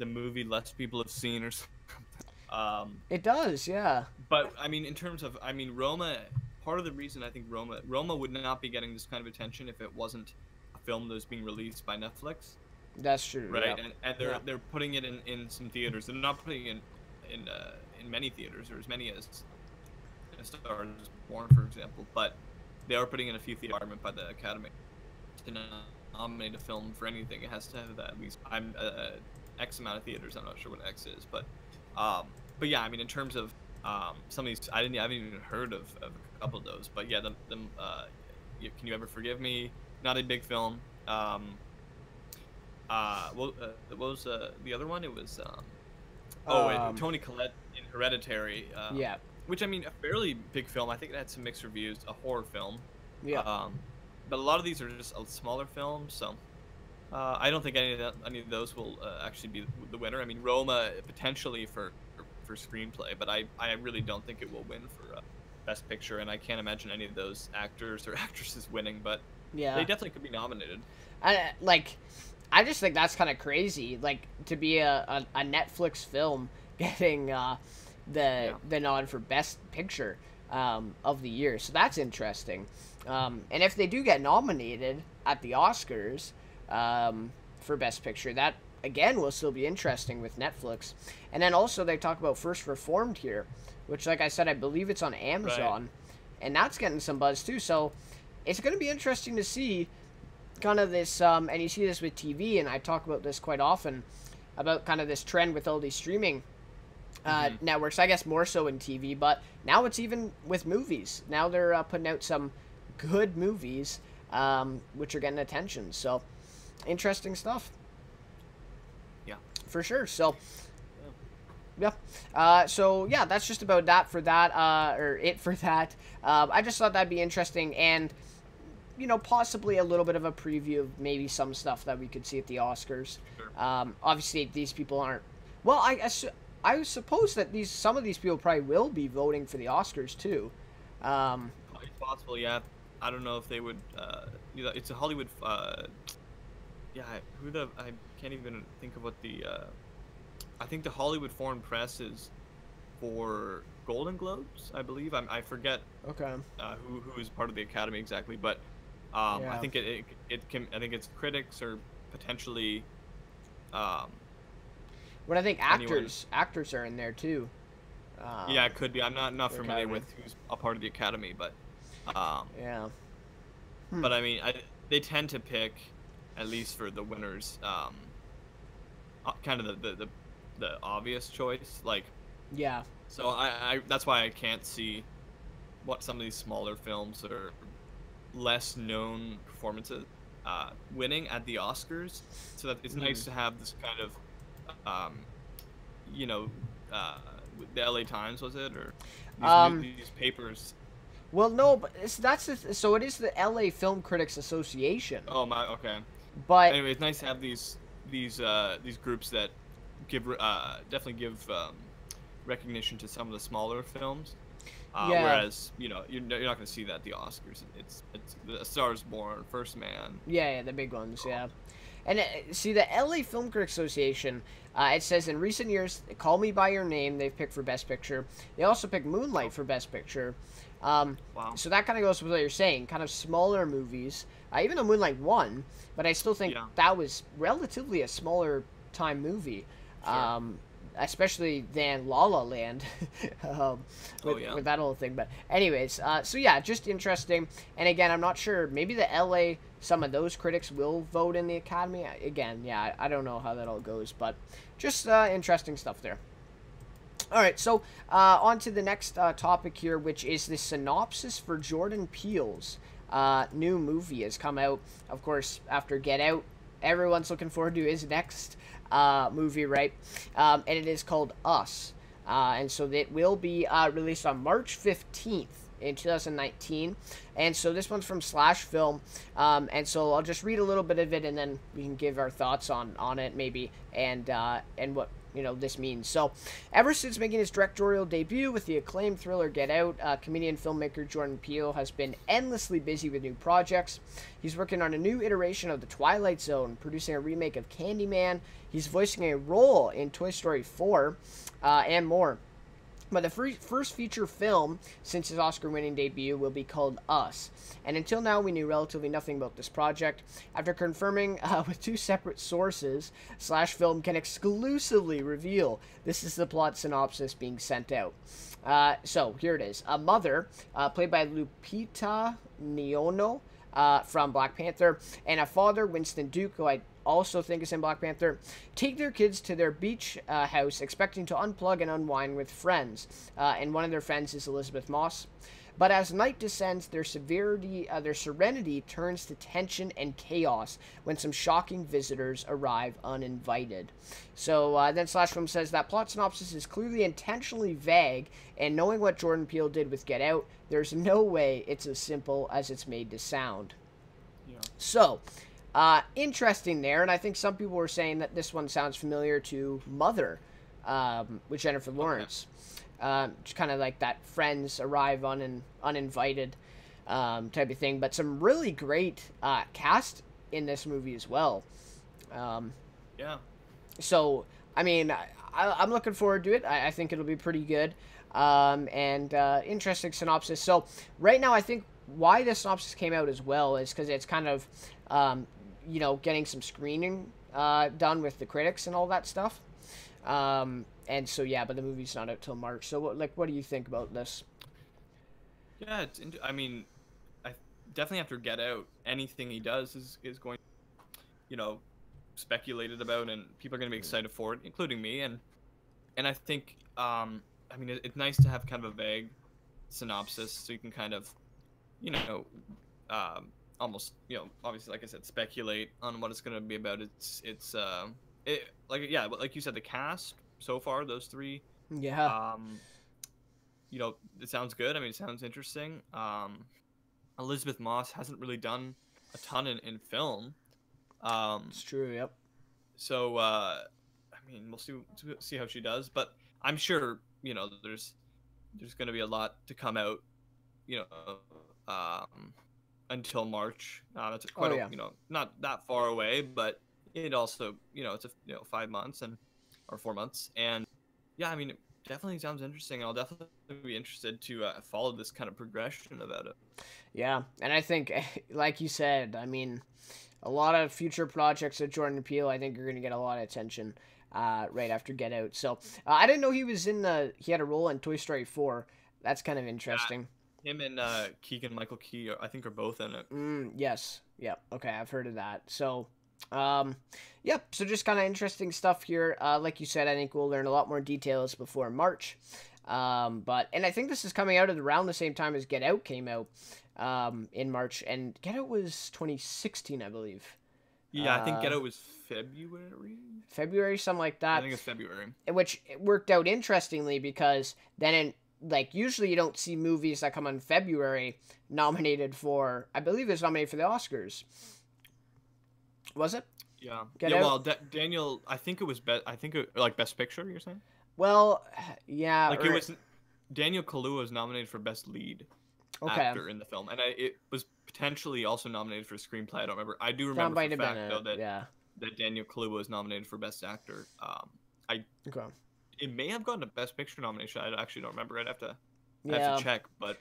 movie less people have seen or something. It does, yeah. But I mean, in terms of, I mean, Roma. Part of the reason I think Roma would not be getting this kind of attention if it wasn't a film that was being released by Netflix. That's true, right? Yeah. And they're putting it in some theaters. They're not putting it in many theaters or as many as Star is Born, for example. But they are putting in a few theaters by the Academy. To nominate a film for anything, it has to have that at least X amount of theaters. I'm not sure what X is, but yeah, I mean, in terms of some of these, I haven't even heard of a couple of those, but yeah, Can You Ever Forgive Me? Not a big film. What was the other one? It was Toni Collette in Hereditary. Yeah. Which, I mean, a fairly big film. I think it had some mixed reviews. A horror film. Yeah. But a lot of these are just smaller films, so I don't think any of those will actually be the winner. I mean, Roma potentially for screenplay, but I really don't think it will win for Best Picture, and I can't imagine any of those actors or actresses winning. But yeah, they definitely could be nominated. I just think that's kind of crazy, like to be a Netflix film getting the nod for Best Picture of the year. So that's interesting. And if they do get nominated at the Oscars for Best Picture, that again will still be interesting with Netflix. And then also they talk about First Reformed here, which, like I said, I believe it's on Amazon, and that's getting some buzz too. So it's going to be interesting to see kind of this, and you see this with TV, and I talk about this quite often, about kind of this trend with all these streaming networks, I guess more so in TV, but now it's even with movies. Now they're putting out some good movies, which are getting attention. So interesting stuff. Yeah. For sure. So yeah. So yeah, that's just about that for that, or it for that. I just thought that'd be interesting, and you know, possibly a little bit of a preview of maybe some stuff that we could see at the Oscars. Sure. Obviously, these people aren't. Well, I suppose that some of these people probably will be voting for the Oscars too. It's possible, yeah. I don't know if they would. You know, it's a Hollywood. Yeah, I can't even think of what the. I think the Hollywood Foreign Press is for Golden Globes, I believe. I forget. Okay. Who is part of the Academy exactly, but Yeah. I think it can. I think it's critics or potentially. But I think actors are in there too. Yeah, it could be. I'm not familiar with who's a part of the Academy, but. Yeah. But I mean, they tend to pick, at least for the winners, kind of the obvious choice, like. Yeah. So I that's why I can't see what some of these smaller films or less known performances winning at the Oscars. So that it's nice to have this kind of, you know, the LA Times, was it, or these papers. Well, no, but so it is the LA Film Critics Association. Oh my, okay. But anyway, it's nice to have these groups that definitely give recognition to some of the smaller films. Whereas, you know, you're not going to see that at the Oscars. It's A Star is Born, First Man. Yeah, the big ones, yeah. And see, the LA Film Critics Association, it says in recent years, Call Me by Your Name they've picked for Best Picture. They also picked Moonlight for Best Picture. Wow. So that kind of goes with what you're saying, kind of smaller movies. Even though Moonlight won, but I still think that was relatively a smaller time movie. Sure. Especially than La La Land, with that whole thing. But anyways, so yeah, just interesting. And again, I'm not sure. Maybe the LA, some of those critics will vote in the Academy. Again, yeah, I don't know how that all goes, but just interesting stuff there. All right, so on to the next topic here, which is the synopsis for Jordan Peele's new movie has come out. Of course, after Get Out, everyone's looking forward to his next movie, right? And it is called Us. And so it will be released on March 15th in 2019. And so this one's from Slash Film. And so I'll just read a little bit of it, and then we can give our thoughts on it, maybe, and what this means. So, ever since making his directorial debut with the acclaimed thriller Get Out, comedian filmmaker Jordan Peele has been endlessly busy with new projects. He's working on a new iteration of The Twilight Zone, producing a remake of Candyman. He's voicing a role in Toy Story 4, and more. But the first feature film since his Oscar-winning debut will be called Us. And until now, we knew relatively nothing about this project. After confirming with two separate sources, Slash Film can exclusively reveal this is the plot synopsis being sent out. So, here it is. A mother, played by Lupita Nyong'o, from Black Panther, and a father, Winston Duke, who I also think is in Black Panther, take their kids to their beach house expecting to unplug and unwind with friends. And one of their friends is Elizabeth Moss. But as night descends, their serenity turns to tension and chaos when some shocking visitors arrive uninvited. So then Slash Film says that plot synopsis is clearly intentionally vague, and knowing what Jordan Peele did with Get Out, there's no way it's as simple as it's made to sound. Yeah. So, interesting there, and I think some people were saying that this one sounds familiar to Mother, with Jennifer Lawrence. Just kind of like that friends arrive uninvited type of thing, but some really great cast in this movie as well. Yeah. So, I mean, I'm looking forward to it. I think it'll be pretty good, and interesting synopsis. So, right now, I think why this synopsis came out as well is because it's kind of, getting some screening done with the critics and all that stuff. And so, yeah, but the movie's not out till March. So, what do you think about this? Yeah, I mean, I definitely after Get Out, anything he does is going, speculated about, and people are going to be excited for it, including me. And I think, I mean, it's nice to have kind of a vague synopsis, so you can kind of, almost, obviously, like I said, speculate on what it's going to be about. Like you said, the cast so far, those three. Yeah. It sounds good. I mean, it sounds interesting. Elizabeth Moss hasn't really done a ton in film. It's true. Yep. So, I mean, we'll see how she does, but I'm sure, there's going to be a lot to come out, until March. That's quite not that far away, but it also, it's 5 months or 4 months, and yeah, I mean, it definitely sounds interesting. I'll definitely be interested to follow this kind of progression about it. Yeah, and I think, like you said, I mean, a lot of future projects of Jordan Peele, I think, are going to get a lot of attention right after Get Out. So I didn't know he had a role in Toy Story 4. That's kind of interesting. Him and Keegan-Michael Key, I think, are both in it. Yes. Yep. Okay, I've heard of that. So, yep. So just kind of interesting stuff here. Like you said, I think we'll learn a lot more details before March. And I think this is coming out at around the same time as Get Out came out in March, and Get Out was 2016, I believe. Yeah, I think Get Out was February, something like that. I think it's February. Which worked out interestingly because then usually you don't see movies that come in February nominated for, I believe it was nominated for the Oscars. Was it? Yeah. Get Out? Well, Daniel, I think it was Best Picture, you're saying? Well, yeah. It was Daniel Kaluuya was nominated for Best Lead actor in the film, and it was potentially also nominated for screenplay. I don't remember. I do remember for a fact though that Daniel Kaluuya was nominated for Best Actor. I Okay. It may have gotten a Best Picture nomination. I actually don't remember. I have to Yeah. check, but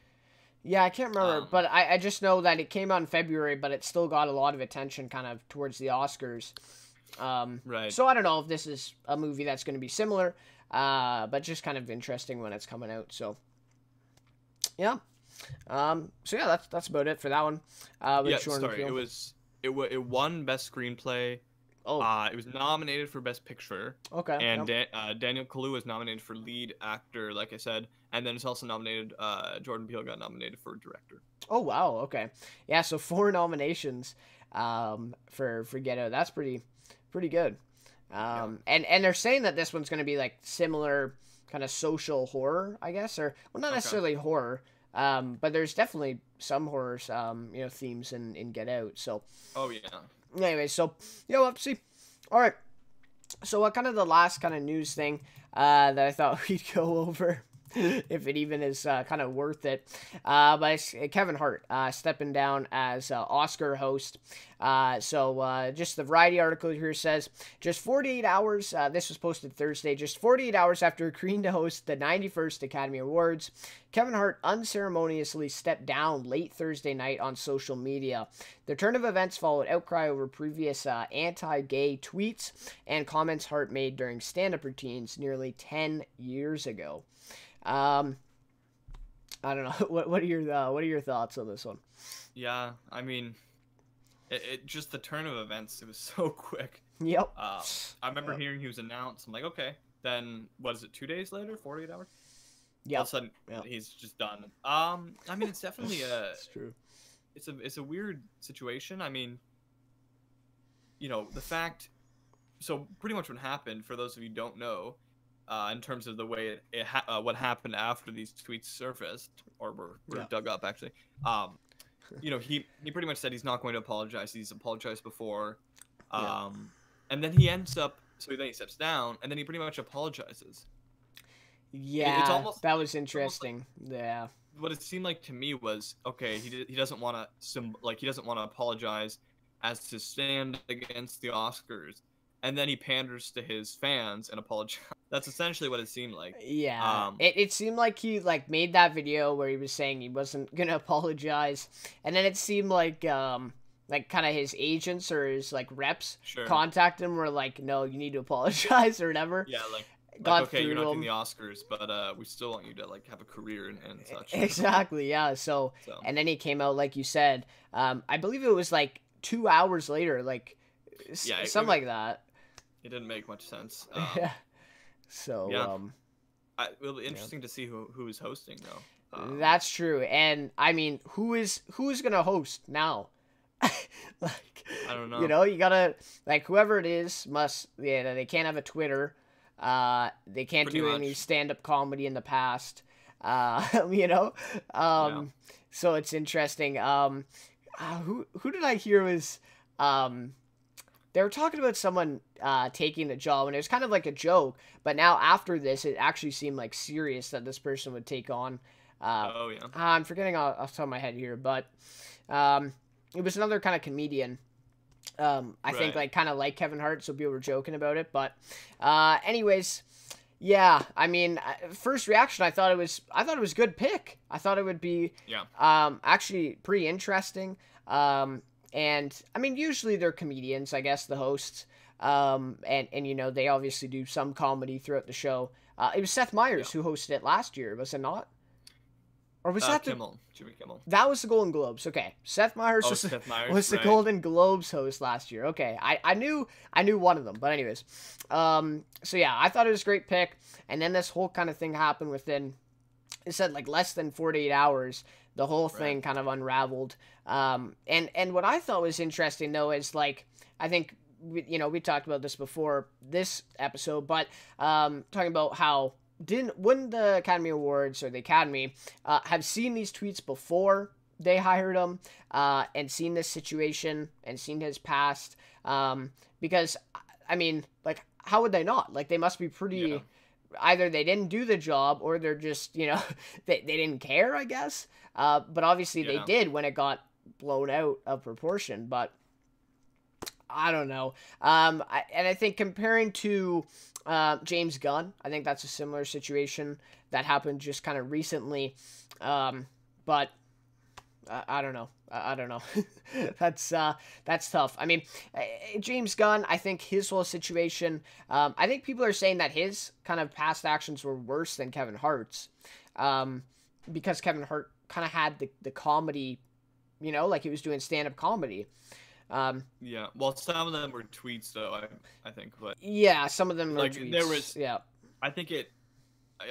Yeah, I can't remember, but I just know that it came out in February, but it still got a lot of attention kind of towards the Oscars. right. So I don't know if this is a movie that's going to be similar, but just kind of interesting when it's coming out. So yeah. So yeah, that's about it for that one. Yeah, sorry. It won Best Screenplay. Oh. It was nominated for Best Picture. Okay. And Daniel Kaluuya was nominated for Lead Actor, like I said, and then it's also nominated. Jordan Peele got nominated for Director. Oh wow. Okay. Yeah. So 4 nominations. For Get Out. That's pretty good. And they're saying that this one's going to be like similar kind of social horror, I guess, or well, not necessarily horror. But there's definitely some horror, themes in Get Out. So. Oh yeah. Anyway, so yeah, we'll have to see. All right. So what kind of the last kind of news thing that I thought we'd go over, if it even is kind of worth it, but it's Kevin Hart stepping down as Oscar host. So just the Variety article here says, just 48 hours, this was posted Thursday, just 48 hours after agreeing to host the 91st Academy Awards, Kevin Hart unceremoniously stepped down late Thursday night on social media. The turn of events followed outcry over previous anti-gay tweets and comments Hart made during stand-up routines nearly 10 years ago. I don't know. What are your thoughts on this one? Yeah, I mean, it just the turn of events. It was so quick. Yep. I remember hearing he was announced. I'm like, okay. Then what is it? 2 days later? 48 hours? Yeah. All of a sudden, he's just done. I mean, it's definitely it's true. It's a weird situation. I mean, the fact. So pretty much what happened, for those of you who don't know, in terms of the way what happened after these tweets surfaced or were dug up, actually. He pretty much said he's not going to apologize. He's apologized before, and then he ends up. So then he steps down, and then he pretty much apologizes. Yeah, it's almost, that was interesting. Yeah. What it seemed like to me was, okay, he doesn't want to apologize as to stand against the Oscars, and then he panders to his fans and apologizes. That's essentially what it seemed like. Yeah. It seemed like he made that video where he was saying he wasn't gonna apologize, and then it seemed like kind of his agents or his reps contacted him, were like, no, you need to apologize or whatever. Yeah, okay, you're not getting the Oscars, but we still want you to have a career and such. Exactly, yeah. So and then he came out, like you said. I believe it was 2 hours later, something like that. It didn't make much sense. Yeah. So it'll be interesting to see who is hosting though. That's true, and I mean, who is gonna host now? I don't know. You gotta whoever it is must. Yeah, they can't have a Twitter. They can't do any stand-up comedy in the past. So it's interesting. Who did I hear was they were talking about someone taking the job, and it was kind of like a joke, but now after this it actually seemed serious that this person would take on. I'm forgetting off the top of my head here, but it was another kind of comedian. I think kind of like Kevin Hart, so people were joking about it. But anyways, yeah. I mean, first reaction, I thought it was a good pick. I thought it would be actually pretty interesting. And I mean, usually they're comedians, I guess, the hosts. And they obviously do some comedy throughout the show. It was Seth Meyers who hosted it last year, was it not? Or was that Jimmy Kimmel? That was the Golden Globes. Okay, Seth Meyers was the Golden Globes host last year. Okay, I knew one of them, but anyways, so yeah, I thought it was a great pick. And then this whole kind of thing happened within, it said less than 48 hours. The whole thing kind of unraveled. And what I thought was interesting though is I think we talked about this before this episode, but talking about how wouldn't the Academy Awards or the Academy have seen these tweets before they hired him and seen this situation and seen his past? Because I mean, how would they not? They must be pretty. Either they didn't do the job or they're just they didn't care, I guess. But obviously they did when it got blown out of proportion. But I don't know. And I think comparing to James Gunn, I think that's a similar situation that happened just kind of recently. But I don't know. I don't know. That's tough. I mean, James Gunn, I think his whole situation, I think people are saying that his kind of past actions were worse than Kevin Hart's, because Kevin Hart kind of had the comedy, like he was doing stand-up comedy. Yeah, well, some of them were tweets, though. I think, but yeah, some of them were like tweets. there was, yeah. I think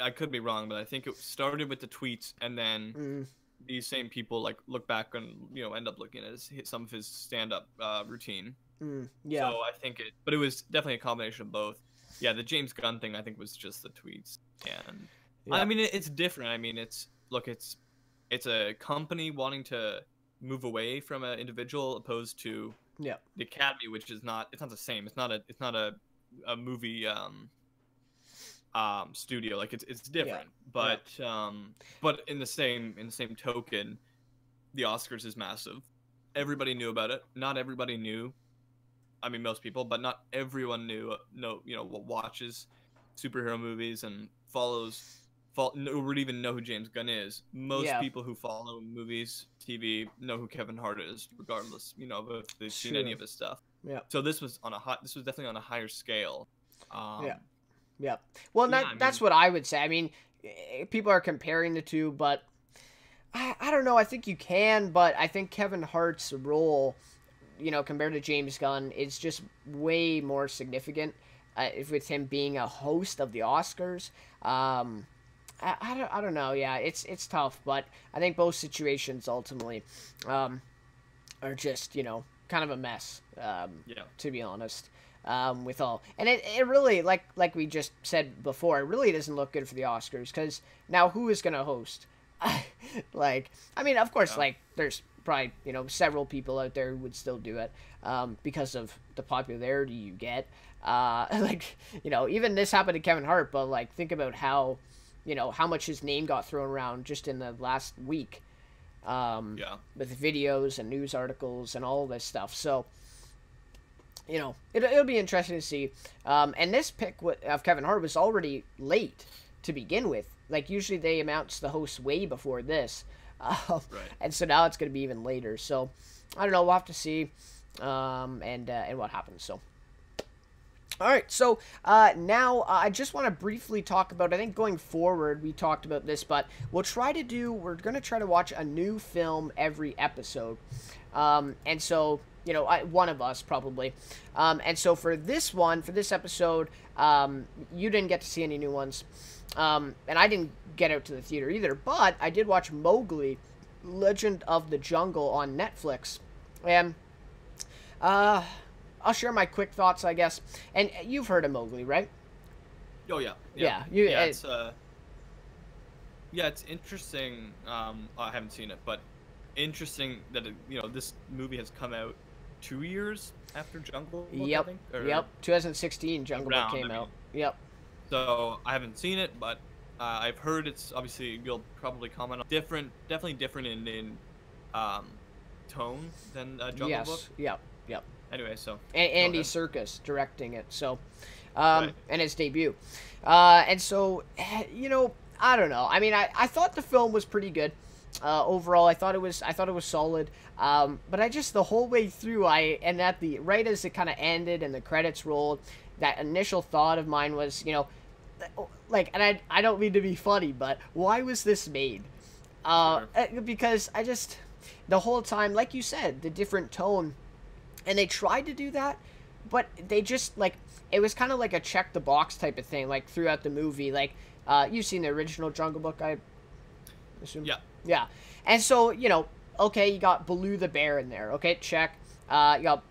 I could be wrong, but I think it started with the tweets, and then these same people like look back and end up looking at some of his stand-up routine. Yeah. So I think but it was definitely a combination of both. Yeah, the James Gunn thing I think was just the tweets, and I mean it's different. I mean it's a company wanting to move away from an individual opposed to the Academy, which is not the same. It's not a movie studio. Like it's different. But but in the same token, the Oscars is massive. Everybody knew about it. Not everybody knew. I mean, most people, but not everyone what watches superhero movies and would even know who James Gunn is. Most people who follow movies, TV, know who Kevin Hart is, regardless, if they've seen any of his stuff. Yeah. So this was definitely on a higher scale. Yeah. Well, that's what I would say. I mean, people are comparing the two, but I don't know. I think you can, but I think Kevin Hart's role, compared to James Gunn, is just way more significant. With him being a host of the Oscars, I don't know. Yeah, it's tough, but I think both situations ultimately are just kind of a mess. To be honest, with all, and it really like we just said before, it really doesn't look good for the Oscars, because now who is gonna host? Like, I mean, of course, like there's probably several people out there who would still do it because of the popularity you get. Like even this happened to Kevin Hart, but like think about how how much his name got thrown around just in the last week, with videos and news articles and all this stuff. So it'll be interesting to see. And this pick of Kevin Hart was already late to begin with. Like usually they announce the host way before this, and so now it's going to be even later. So I don't know. We'll have to see, and what happens. So. All right, so now I just want to briefly talk about, I think going forward, we talked about this, but we're going to try to watch a new film every episode. And so, one of us probably. And so for this episode, you didn't get to see any new ones. And I didn't get out to the theater either, but I did watch Mowgli, Legend of the Jungle on Netflix. And, I'll share my quick thoughts, I guess. And you've heard of Mowgli, right? Oh yeah. It's interesting. I haven't seen it, but interesting that this movie has come out 2 years after Jungle Book. Yep. I think, 2016 Jungle Book came out. Yep. So I haven't seen it, but I've heard it's obviously, you'll probably comment on definitely different in tone than Jungle Book. Yep. Anyway, so Andy Serkis directing it, so and his debut, and so I don't know. I mean, I thought the film was pretty good overall. I thought it was solid, but I just the whole way through right as it kind of ended and the credits rolled, that initial thought of mine was like, and I don't mean to be funny, but why was this made? Because I just the whole time, like you said, the different tone. And they tried to do that, but they just, like, it was kind of like a check the box type of thing, like, throughout the movie. Like, you've seen the original Jungle Book, I assume? Yeah. Yeah. And so, okay, you got Baloo the bear in there. Okay, check. You got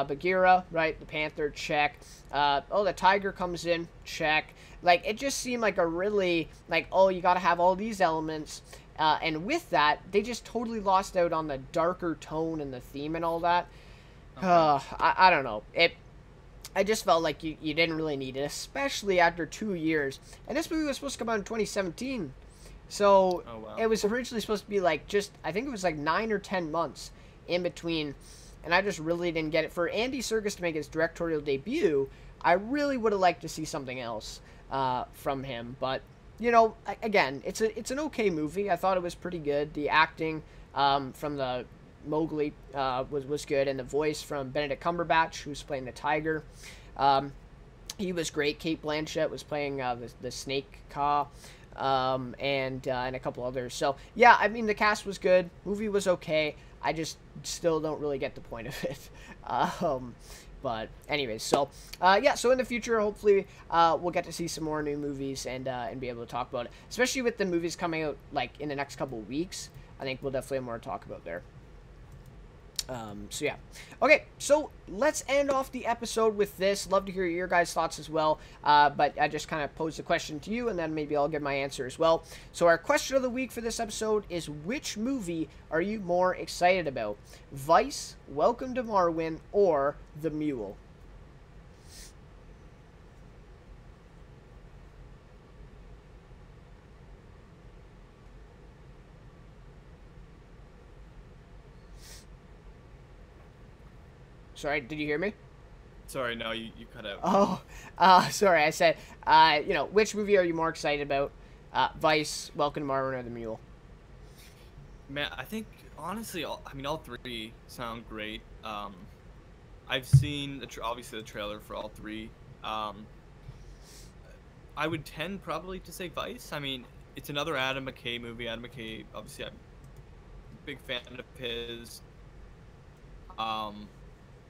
Bagheera, right? The panther, check. The tiger comes in, check. Like, it just seemed like a really, like, you got to have all these elements. And with that, they just totally lost out on the darker tone and the theme and all that. I don't know. I just felt like you didn't really need it, especially after 2 years. And this movie was supposed to come out in 2017. So it was originally supposed to be like I think it was like 9 or 10 months in between and I just really didn't get it. For Andy Serkis to make his directorial debut, I really would have liked to see something else from him. But, you know, again, it's an okay movie. I thought it was pretty good. The acting from the Mowgli was good, and the voice from Benedict Cumberbatch, who's playing the tiger, he was great. Kate Blanchett was playing the snake Ka, and a couple others. So yeah, I mean, the cast was good. Movie was okay. I just still don't really get the point of it. But anyways, so yeah, so in the future, hopefully we'll get to see some more new movies and be able to talk about it, especially with the movies coming out like in the next couple of weeks. I think we'll definitely have more to talk about there. So yeah. Okay, so let's end off the episode with this. Love to hear your guys' thoughts as well. But I just kind of posed the question to you, and then maybe I'll give my answer as well. So our question of the week for this episode is, which movie are you more excited about? Vice, Welcome to Marwen, or The Mule? Sorry, did you hear me? Sorry, no, you cut out. Oh, sorry. I said, you know, which movie are you more excited about? Vice, Welcome to Marwen, or The Mule? Man, I think honestly, all three sound great. I've seen obviously the trailer for all three. I would tend probably to say Vice. I mean, it's another Adam McKay movie. Adam McKay, obviously, I'm a big fan of his.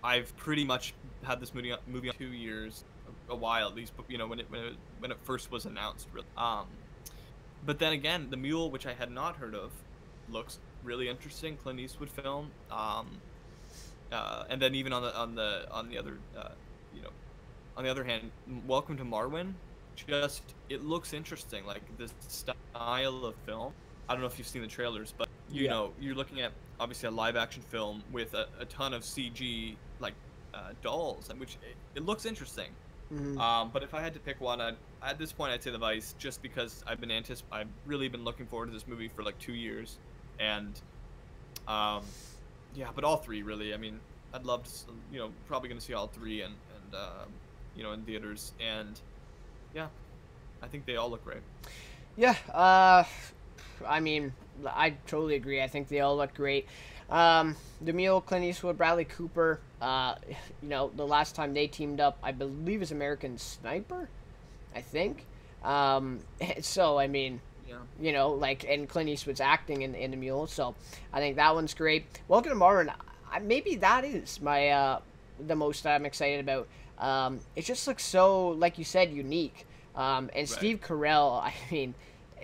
I've pretty much had this movie on 2 years, a while at least. You know, when it first was announced, really. But then again, The Mule, which I had not heard of, looks really interesting. Clint Eastwood film. And then even on the other, you know, on the other hand, Welcome to Marwen, it looks interesting. Like the style of film. I don't know if you've seen the trailers, but you know, you're looking at obviously a live action film with a ton of CG like dolls, and which it looks interesting. Mm-hmm. But if I had to pick one, at this point I'd say The Vice, just because I've really been looking forward to this movie for like 2 years, and yeah, but all three really. I mean, I'd love to, you know, probably gonna see all three and you know, in theaters, and yeah, I think they all look great. Yeah, I mean, I totally agree. I think they all look great. The Mule, Clint Eastwood, Bradley Cooper, you know, the last time they teamed up, I believe, is American Sniper, I think. So, I mean, Yeah. you know, like, and Clint Eastwood's acting in The Mule, so I think that one's great. Welcome to Marwen, maybe that is my, the most I'm excited about. It just looks so, like you said, unique. And Right. Steve Carell, I mean,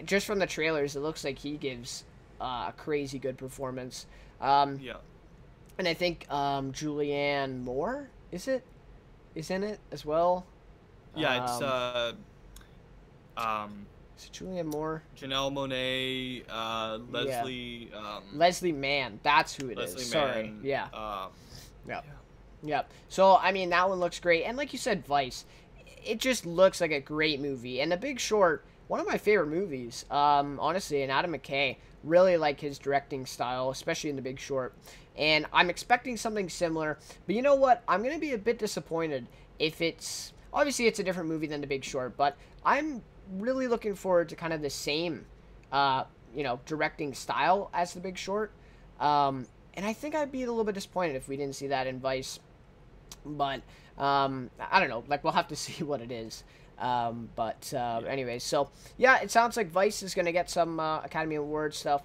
just from the trailers, it looks like he gives a crazy good performance. Yeah. And I think Julianne Moore is in it as well. Yeah, it's Is it Julianne Moore? Janelle Monáe, Leslie, Leslie Mann, that's who it is. Leslie Sorry, Mann, yeah. yeah. Yep. So I mean, that one looks great, and like you said, Vice, it just looks like a great movie. And The Big Short, one of my favorite movies, honestly, and Adam McKay, really like his directing style, especially in The Big Short. And I'm expecting something similar, but you know what? I'm going to be a bit disappointed if obviously it's a different movie than The Big Short, but I'm really looking forward to kind of the same, you know, directing style as The Big Short. And I think I'd be a little bit disappointed if we didn't see that in Vice. But I don't know, like, we'll have to see what it is. Anyways, so yeah, it sounds like Vice is going to get some Academy Award stuff.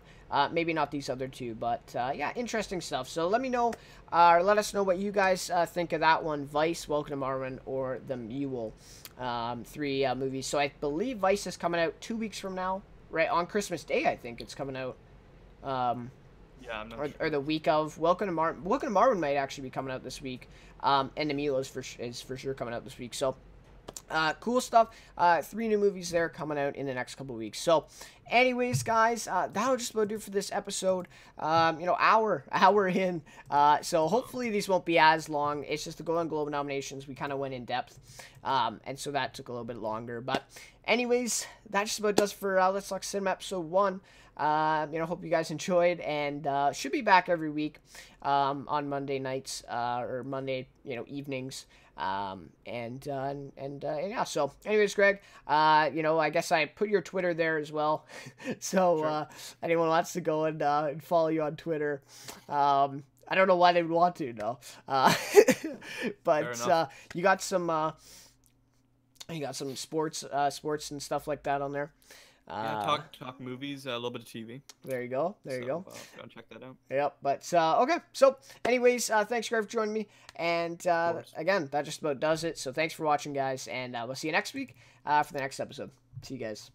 Maybe not these other two, but yeah, interesting stuff. So let me know, or let us know what you guys think of that one, Vice, Welcome to Marwen, or The Mule. Three movies. So I believe Vice is coming out 2 weeks from now, right? On Christmas Day, I think it's coming out. Yeah, I'm not or, sure. or the week of. Welcome to Marwen might actually be coming out this week. And The Mule is for sure coming out this week. So cool stuff. 3 new movies there coming out in the next couple of weeks. So anyways, guys, that'll just about do it for this episode. You know, hour in. So hopefully these won't be as long. It's just the Golden Globe nominations. We kind of went in depth. And so that took a little bit longer. But anyways, that just about does for Let's Talk Cinema episode 1. Hope you guys enjoyed, and should be back every week on Monday nights or Monday, evenings. Yeah. So, anyways, Greg, I guess I put your Twitter there as well. So, Sure. anyone wants to go and follow you on Twitter, I don't know why they would want to, no. But you got some sports and stuff like that on there. Yeah, talk movies, a little bit of TV. There you go. There you go. Go check that out. Yep. But okay. So, anyways, thanks, Greg, for joining me. And again, that just about does it. So, thanks for watching, guys, and we'll see you next week for the next episode. See you guys.